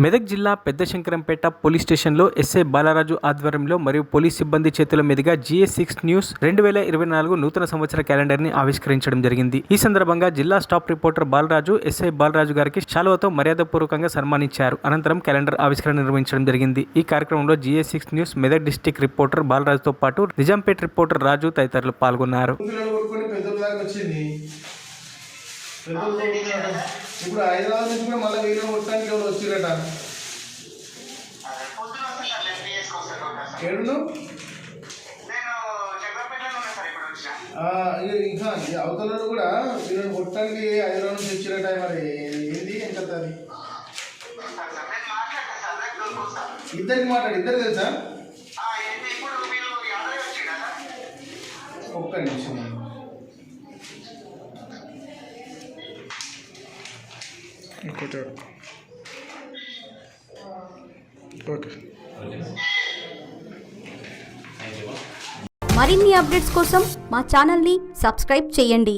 మెదక్ జిల్లా పెద్ద శంకరంపేట పోలీస్ స్టేషన్లో ఎస్ఐ బాలరాజు ఆధ్వర్యంలో మరియు పోలీస్ సిబ్బంది చేతుల మీదుగా GS6 న్యూస్ 2024 నూతన సంవత్సర క్యాలెండర్ని ఆవిష్కరించడం జరిగింది. ఈ సందర్భంగా జిల్లా staff reporter Balaraju SI Balaraju గారికి శాలువాతో మర్యాదపూర్వకంగా సన్మానించారు. అనంతరం క్యాలెండర్ ఆవిష్కరణ నిర్వహించడం జరిగింది. ఈ కార్యక్రమంలో GS6 news Medak district reporter బాలరాజుతో పాటు నిజాంపేట రిపోర్టర్ రాజు తదితరులు పాల్గొన్నారు. ఇప్పుడు హైదరాబాద్ నుంచి కూడా మళ్ళీ వీళ్ళు మొత్తానికి ఎవరు వచ్చిరట ఏడు ఇంకా అవతల కూడా వీళ్ళని కొట్టడానికి హైదరాబాద్ నుంచి వచ్చిరట. మరి ఏంది ఎంత అది ఇద్దరికి మాట్లాడు ఇద్దరు తెలుసా? ఒక్క నిమిషం మరిన్ని అప్డేట్స్ కోసం మా ఛానల్ని సబ్స్క్రైబ్ చేయండి.